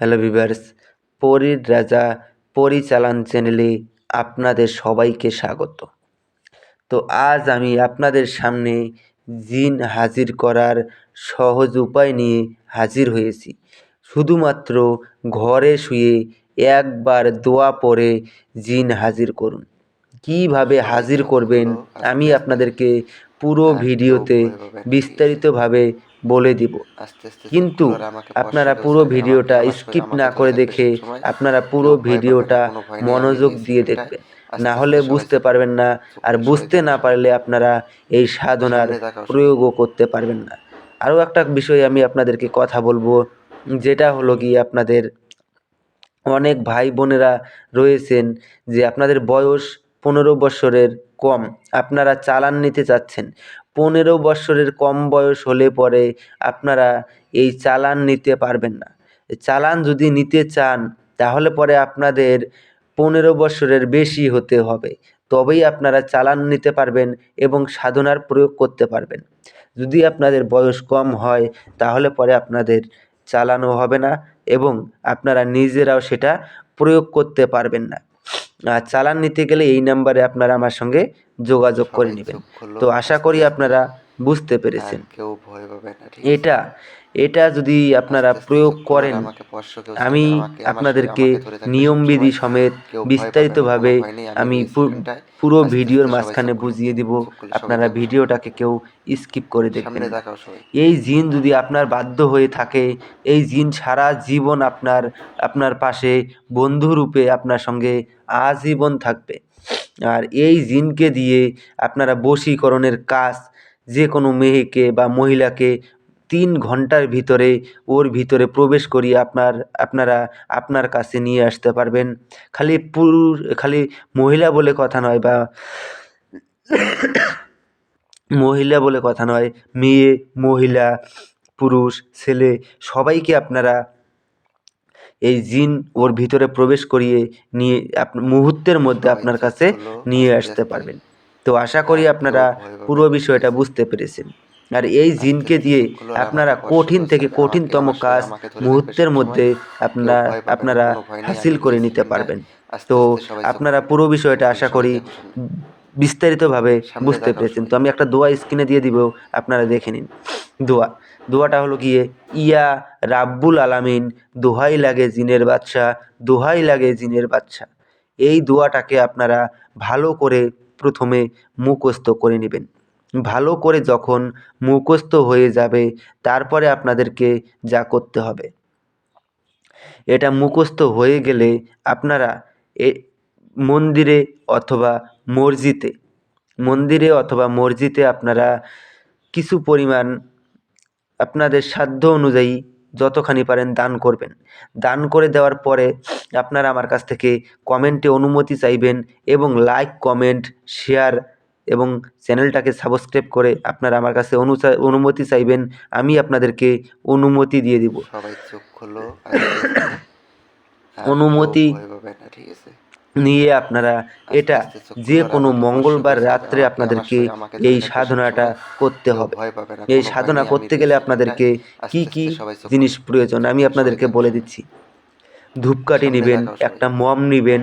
Hello viewers, পরীর রাজা পরিচালন চ্যানেলে আপনাদের সবাইকে স্বাগত। তো আজ আমি আপনাদের সামনে জিন হাজির করার সহজ উপায় নিয়ে হাজির হয়েছি। শুধুমাত্র ঘরে শুয়ে একবার দোয়া পড়ে জিন হাজির করুন। কীভাবে হাজির করবেন আমি আপনাদেরকে পুরো ভিডিওতে বিস্তারিতভাবে বলে দিব, কিন্তু আপনারা পুরো ভিডিওটা স্কিপ না করে দেখে আপনারা পুরো ভিডিওটা মনোযোগ দিয়ে দেখবেন, না হলে বুঝতে পারবেন না। আর বুঝতে না পারলে আপনারা এই সাধনার প্রয়োগও করতে পারবেন না। আরও একটা বিষয় আমি আপনাদেরকে কথা বলবো, যেটা হলো কি, আপনাদের অনেক ভাই বোনেরা রয়েছেন যে আপনাদের বয়স 15 বৎসরের কম, আপনারা চালান নিতে চাচ্ছেন। 15 বৎসরের কম বয়স হলে পরে আপনারা এই চালান নিতে পারবেন না। চালান যদি নিতে চান তাহলে পরে আপনাদের 15 বৎসরের বেশি হতে হবে, তবেই আপনারা চালান নিতে পারবেন এবং সাধনার প্রয়োগ করতে পারবেন। যদি আপনাদের বয়স কম হয় তাহলে পরে আপনাদের চালানও হবে না এবং আপনারা নিজেরাও সেটা প্রয়োগ করতে পারবেন না। আর চালান নিতে গেলে এই নাম্বারে আপনারা আমার সঙ্গে যোগাযোগ করে নেবেন। তো আশা করি আপনারা বুঝতে পেরেছেন। এটা এটা যদি আপনারা প্রয়োগ করেন, আমি আপনাদেরকে নিয়মবিধি সমেত বিস্তারিতভাবে আমি পুরো ভিডিওর মাঝখানে বুঝিয়ে দিব। আপনারা ভিডিওটাকে কেউ স্কিপ করে দেখবেন না। এই জিন যদি আপনার বাধ্য হয়ে থাকে, এই জিন সারা জীবন আপনার পাশে বন্ধুরূপে আপনার সঙ্গে আজীবন থাকবে। আর এই জিনকে দিয়ে আপনারা বশীকরণের কাজ, যে কোনো মেয়েকে বা মহিলাকে 3 ঘন্টার ভিতরে ওর ভিতরে প্রবেশ করিয়ে আপনারা আপনার কাছে নিয়ে আসতে পারবেন। খালি মহিলা বলে কথা নয়, বা মহিলা বলে কথা নয়, মেয়ে, মহিলা, পুরুষ, ছেলে সবাইকে আপনারা এই জিন ওর ভিতরে প্রবেশ করিয়ে নিয়ে মুহূর্তের মধ্যে আপনার কাছে নিয়ে আসতে পারবেন। তো আশা করি আপনারা পুরো বিষয়টা বুঝতে পেরেছেন। আর এই জিনকে দিয়ে আপনারা কঠিন থেকে কঠিনতম কাজ মুহূর্তের মধ্যে আপনারা হাসিল করে নিতে পারবেন। তো আপনারা পুরো বিষয়টা আশা করি বিস্তারিতভাবে বুঝতে পেরেছেন। তো আমি একটা দোয়া স্ক্রিনে দিয়ে দিব, আপনারা দেখে নিন। দোয়াটা হলো গিয়ে, ইয়া রাব্বুল আলামিন, দোহাই লাগে জিনের বাদশা, দোহাই লাগে জিনের বাদশা। এই দোয়াটাকে আপনারা ভালো করে প্রথমে মুখস্থ করে নেবেন। ভালো করে যখন মুখস্থ হয়ে যাবে তারপরে আপনাদেরকে যা করতে হবে, এটা মুখস্থ হয়ে গেলে আপনারা মন্দিরে অথবা মসজিদে আপনারা কিছু পরিমাণ আপনাদের সাধ্য অনুযায়ী যতখানি পারেন দান করবেন। দান করে দেওয়ার পরে আপনারা আমার কাছ থেকে কমেন্টে অনুমতি চাইবেন এবং লাইক, কমেন্ট, শেয়ার এবং চ্যানেলটাকে সাবস্ক্রাইব করে আপনারা আমার কাছে অনুমতি চাইবেন। আমি আপনাদেরকে অনুমতি দিয়ে দিব। সবাই চোখ খোলো, অনুমতি ঠিক আছে, নিয়ে আপনারা এটা যে কোনো মঙ্গলবার রাত্রে আপনাদেরকে এই সাধনাটা করতে হবে। এই সাধনা করতে গেলে আপনাদেরকে কি কি জিনিস প্রয়োজন আমি আপনাদেরকে বলে দিচ্ছি। ধূপকাঠি নেবেন, একটা মম নেবেন,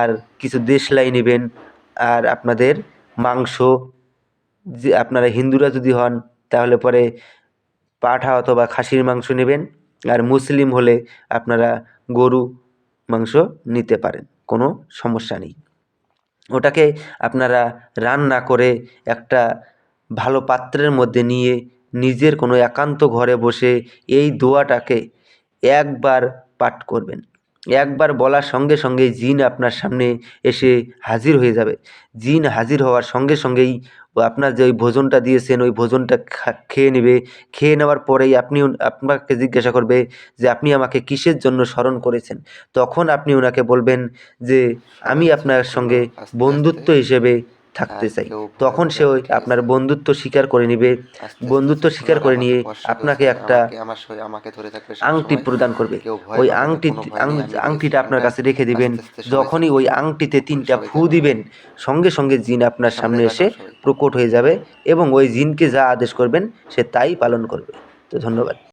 আর কিছু দেশলাই নেবেন, আর আপনাদের মাংস, যে আপনারা হিন্দুরা যদি হন তাহলে পরে পাঠা অথবা খাসির মাংস নেবেন, আর মুসলিম হলে আপনারা গরু মাংস নিতে পারেন, কোনো সমস্যা নেই। ওটাকে আপনারা রান্না করে একটা ভালো পাত্রের মধ্যে নিয়ে নিজের কোনো একান্ত ঘরে বসে এই দোয়াটাকে একবার পাঠ করবেন। একবার বলার সঙ্গে সঙ্গেই জিন আপনার সামনে এসে হাজির হয়ে যাবে। জিন হাজির হওয়ার সঙ্গে সঙ্গেই আপনার যে ওই ভোজনটা দিয়েছেন ওই ভোজনটা খেয়ে নেবে। খেয়ে নেওয়ার পরেই আপনাকে জিজ্ঞাসা করবে যে আপনি আমাকে কিসের জন্য স্মরণ করেছেন। তখন আপনি ওনাকে বলবেন যে আমি আপনার সঙ্গে বন্ধুত্ব হিসেবে থাকতে চাই। তখন সে আপনার বন্ধুত্ব স্বীকার করে নেবে। বন্ধুত্ব স্বীকার করে নিয়ে আপনাকে একটা আংটি প্রদান করবে। ওই আংটিটা আপনার কাছে রেখে দিবেন। যখনই ওই আংটিতে 3টা ফু দিবেন, সঙ্গে সঙ্গে জিন আপনার সামনে এসে প্রকট হয়ে যাবে এবং ওই জিনকে যা আদেশ করবেন সে তাই পালন করবে। তো ধন্যবাদ।